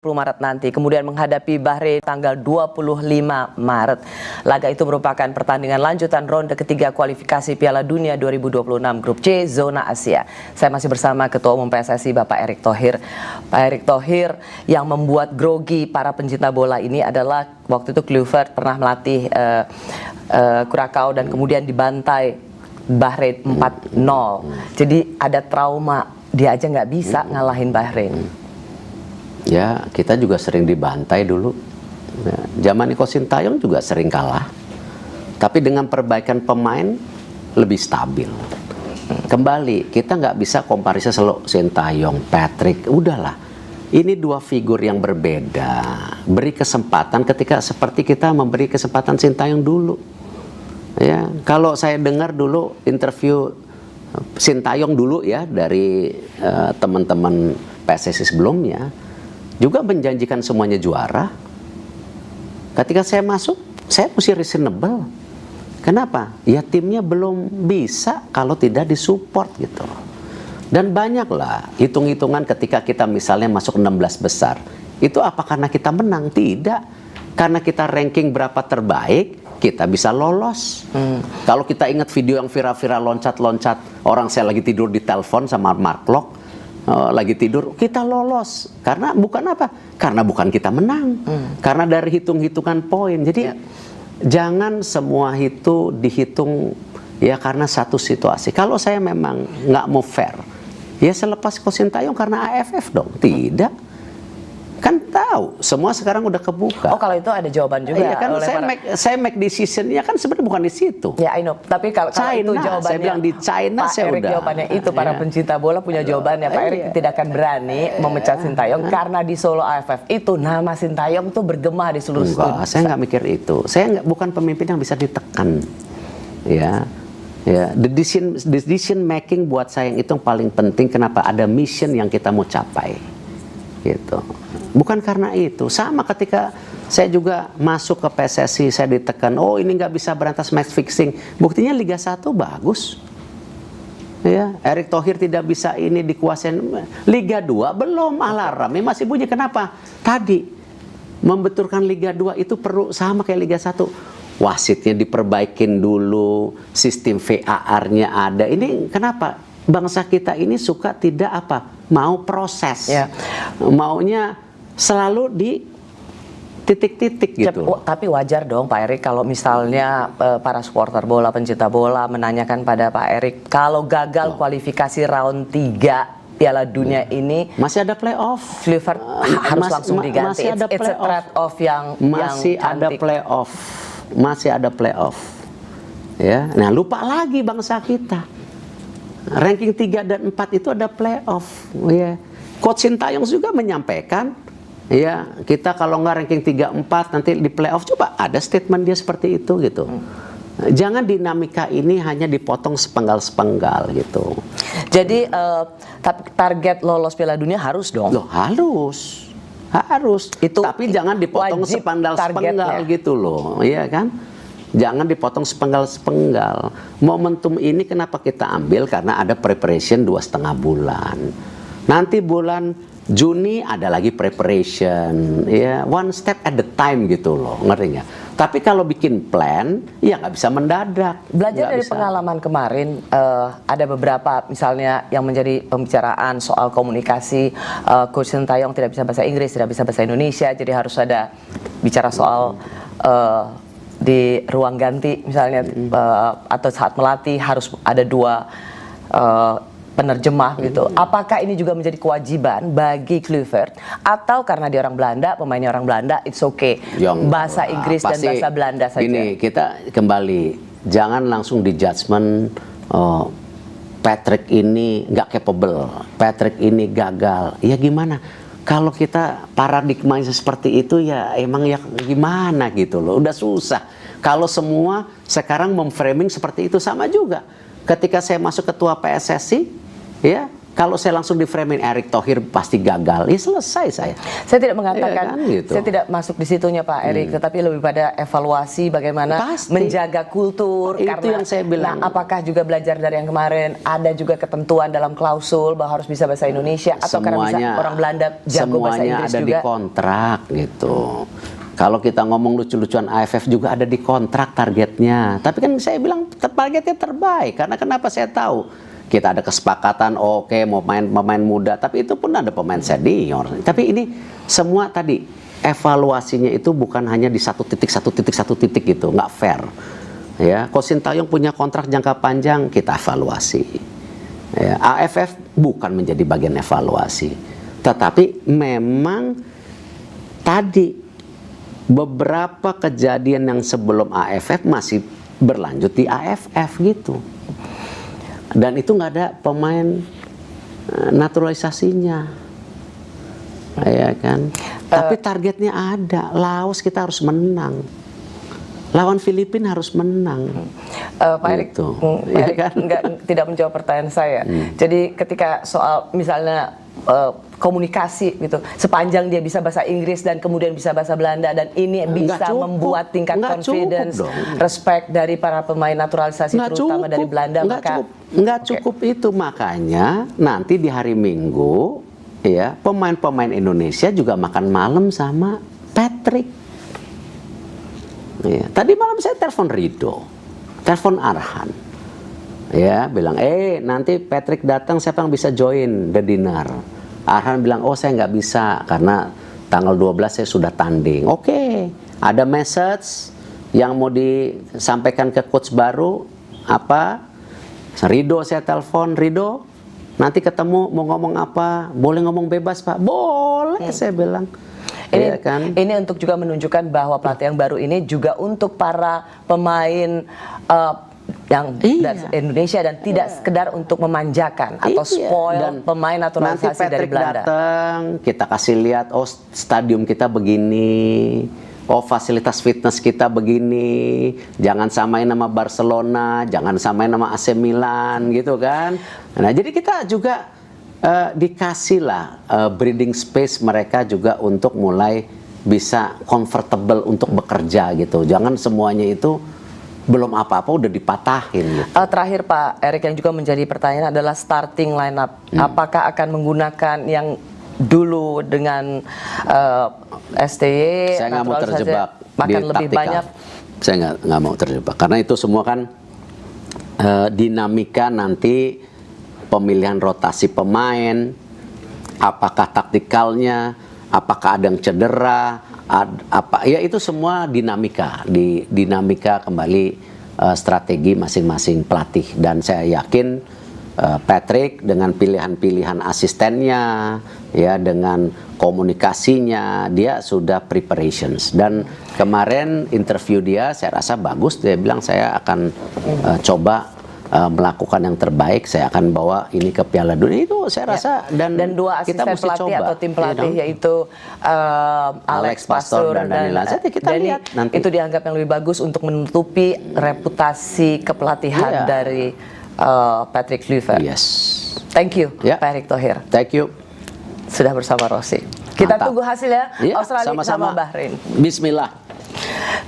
Maret nanti, kemudian menghadapi Bahrain tanggal 25 Maret. Laga itu merupakan pertandingan lanjutan ronde ketiga kualifikasi Piala Dunia 2026 Grup C Zona Asia. Saya masih bersama Ketua Umum PSSI Bapak Erick Thohir. Pak Erick Thohir, yang membuat grogi para pencinta bola ini adalah waktu itu Kluivert pernah melatih Curaçao dan kemudian dibantai Bahrain 4-0. Jadi ada trauma, dia aja nggak bisa ngalahin Bahrain. Ya, kita juga sering dibantai dulu. Ya, zaman Nico Sintayong juga sering kalah. Tapi dengan perbaikan pemain lebih stabil. Kembali, kita nggak bisa komparisi selalu Sintayong, Patrick. Udahlah, ini dua figur yang berbeda. Beri kesempatan ketika seperti kita memberi kesempatan Sintayong dulu. Ya, kalau saya dengar dulu interview Sintayong dulu ya dari teman-teman PSSI sebelumnya, juga menjanjikan semuanya juara. Ketika saya masuk, saya mesti reasonable. Kenapa? Ya timnya belum bisa kalau tidak disupport gitu. Dan banyaklah hitung-hitungan ketika kita misalnya masuk 16 besar. Itu apa karena kita menang? Tidak. Karena kita ranking berapa terbaik, kita bisa lolos. Kalau kita ingat video yang viral-viral loncat-loncat, orang saya lagi tidur di telepon sama Mark Locke, lagi tidur, kita lolos. Karena bukan apa? Karena bukan kita menang. Karena dari hitung-hitungan poin. Jadi jangan semua itu dihitung ya karena satu situasi. Kalau saya memang nggak mau fair, ya selepas Coach Sintayong karena AFF dong. Tidak. Kan tahu, semua sekarang udah kebuka. Oh, kalau itu ada jawaban juga. Iya kan, saya make decision-nya kan sebenarnya bukan di situ. Ya, I know. Tapi kalau itu jawabannya, saya bilang di China, Pak Erick jawabannya itu, para pencinta bola punya jawabannya. Pak Erick tidak akan berani memecat Sintayong karena di Solo AFF itu nama Sintayong tuh bergema di seluruh dunia. Saya nggak mikir itu. Saya bukan pemimpin yang bisa ditekan. Ya, decision making buat saya yang itu yang paling penting. Kenapa? Ada mission yang kita mau capai. Gitu. Bukan karena itu. Sama ketika saya juga masuk ke PSSI, saya ditekan, oh ini nggak bisa berantas match fixing. Buktinya Liga 1 bagus. Ya, Erick Thohir tidak bisa ini dikuasain. Liga 2 belum, alarmnya masih bunyi. Kenapa? Tadi membetulkan Liga 2 itu perlu sama kayak Liga 1. Wasitnya diperbaikin dulu, sistem VAR-nya ada. Ini kenapa? Bangsa kita ini suka tidak apa? Mau proses. Ya. Maunya selalu di titik-titik gitu. Tapi wajar dong Pak Erick kalau misalnya para supporter bola, pencinta bola menanyakan pada Pak Erick, kalau gagal kualifikasi round 3 Piala Dunia ini masih ada playoff. Kluivert harus langsung diganti. Masih ada It's a trade-off yang ada playoff. Masih ada playoff. Ya. Nah, lupa lagi bangsa kita. Ranking 3 dan 4 itu ada playoff. Ya. Coach Sintayong juga menyampaikan, ya kita kalau nggak ranking 3-4 nanti di playoff, coba ada statement dia seperti itu gitu. Jangan dinamika ini hanya dipotong sepenggal-sepenggal gitu. Jadi target lolos Piala Dunia harus dong? Loh, harus. Itu tapi jangan dipotong sepenggal-sepenggal gitu loh, iya kan? Jangan dipotong sepenggal-sepenggal. Momentum ini kenapa kita ambil? Karena ada preparation 2,5 bulan. Nanti bulan Juni ada lagi preparation, ya one step at the time gitu loh, ngerti nggak? Tapi kalau bikin plan, ya nggak bisa mendadak. Belajar dari pengalaman kemarin, ada beberapa misalnya yang menjadi pembicaraan soal komunikasi. Coach Sintayong tidak bisa bahasa Inggris, tidak bisa bahasa Indonesia, jadi harus ada bicara soal di ruang ganti misalnya, atau saat melatih harus ada 2 penerjemah gitu. Apakah ini juga menjadi kewajiban bagi Kluivert, atau karena dia orang Belanda, pemainnya orang Belanda, it's okay, bahasa Inggris dan bahasa Belanda saja? Ini kita kembali, jangan langsung di judgment, Patrick ini nggak capable, Patrick ini gagal. Ya gimana? Kalau kita paradigmanya seperti itu, ya emang ya gimana gitu loh, udah susah. Kalau semua sekarang memframing seperti itu, sama juga. Ketika saya masuk ketua PSSI, ya kalau saya langsung di framing Erick Thohir pasti gagal, ya selesai saya. Saya tidak mengatakan, Iya kan, gitu. saya tidak masuk di situnya Pak Erick, tetapi lebih pada evaluasi bagaimana Pasti. menjaga kultur. Itu karena, yang saya bilang. Nah, apakah juga belajar dari yang kemarin, ada juga ketentuan dalam klausul bahwa harus bisa bahasa Indonesia, atau karena bisa orang Belanda jago bahasa Inggris ada juga? di kontrak gitu. Kalau kita ngomong lucu-lucuan AFF juga ada di kontrak targetnya. Tapi kan saya bilang targetnya terbaik, karena kenapa saya tahu? Kita ada kesepakatan, oke, mau pemain muda, tapi itu pun ada pemain senior. Tapi ini semua tadi evaluasinya itu bukan hanya di satu titik gitu, nggak fair. Ya, Coach Sintayong punya kontrak jangka panjang, kita evaluasi. Ya, AFF bukan menjadi bagian evaluasi, tetapi memang tadi beberapa kejadian yang sebelum AFF masih berlanjut di AFF gitu. Dan itu nggak ada pemain naturalisasinya, ya kan? Tapi targetnya ada. Laos kita harus menang, lawan Filipina harus menang. Pak Erick, Gitu. Pak Erick Ya kan? tidak menjawab pertanyaan saya. Jadi ketika soal misalnya komunikasi gitu, sepanjang dia bisa bahasa Inggris dan kemudian bisa bahasa Belanda, dan ini bisa cukup. membuat tingkat Nggak confidence, cukup dong. respect dari para pemain naturalisasi terutama dari Belanda, nggak cukup itu. Makanya nanti di hari Minggu ya pemain-pemain Indonesia juga makan malam sama Patrick. Ya, tadi malam saya telepon Rido, telepon Arhan, ya bilang nanti Patrick datang, siapa yang bisa join the dinner? Arhan bilang, oh saya nggak bisa karena tanggal 12 saya sudah tanding. Oke, ada message yang mau disampaikan ke coach baru apa? Rido saya telepon, Rido nanti ketemu mau ngomong apa? Boleh ngomong bebas Pak? Boleh, saya bilang. Ini, ya kan? Ini untuk juga menunjukkan bahwa pelatih yang baru ini juga untuk para pemain yang dari Indonesia, dan tidak sekedar untuk memanjakan atau spoil dan pemain naturalisasi dari Belanda. Datang, kita kasih lihat, oh stadium kita begini, oh fasilitas fitness kita begini, jangan samain nama Barcelona, jangan samain nama AC Milan gitu kan. Nah jadi kita juga dikasih lah breathing space mereka juga untuk mulai bisa comfortable untuk bekerja gitu. Jangan semuanya itu belum apa-apa udah dipatahin gitu. Terakhir Pak Erick, yang juga menjadi pertanyaan adalah starting lineup. Apakah akan menggunakan yang dulu dengan STY? Saya nggak mau terjebak di makan lebih taktikal. Banyak. Saya nggak mau terjebak karena itu semua kan dinamika nanti pemilihan rotasi pemain, apakah taktikalnya, apakah ada yang cedera, ya itu semua dinamika, dinamika kembali strategi masing-masing pelatih. Dan saya yakin Patrick dengan pilihan-pilihan asistennya, ya dengan komunikasinya, dia sudah preparations. Dan kemarin interview dia saya rasa bagus, dia bilang saya akan coba melakukan yang terbaik, saya akan bawa ini ke Piala Dunia. Itu saya rasa dan dua asisten kita mesti pelatih coba, atau tim pelatih yaitu Alex Pastor dan Danila Zeti, kita lihat nanti. Itu dianggap yang lebih bagus untuk menutupi reputasi kepelatihan dari Patrick Kluivert. Yes. Thank you Pak Erick Thohir. Thank you. Sudah bersama Rossi. Kita tunggu hasilnya Australia sama Bahrain. Bismillah.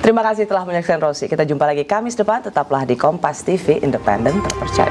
Terima kasih telah menyaksikan Rossi. Kita jumpa lagi Kamis depan. Tetaplah di Kompas TV, independen terpercaya.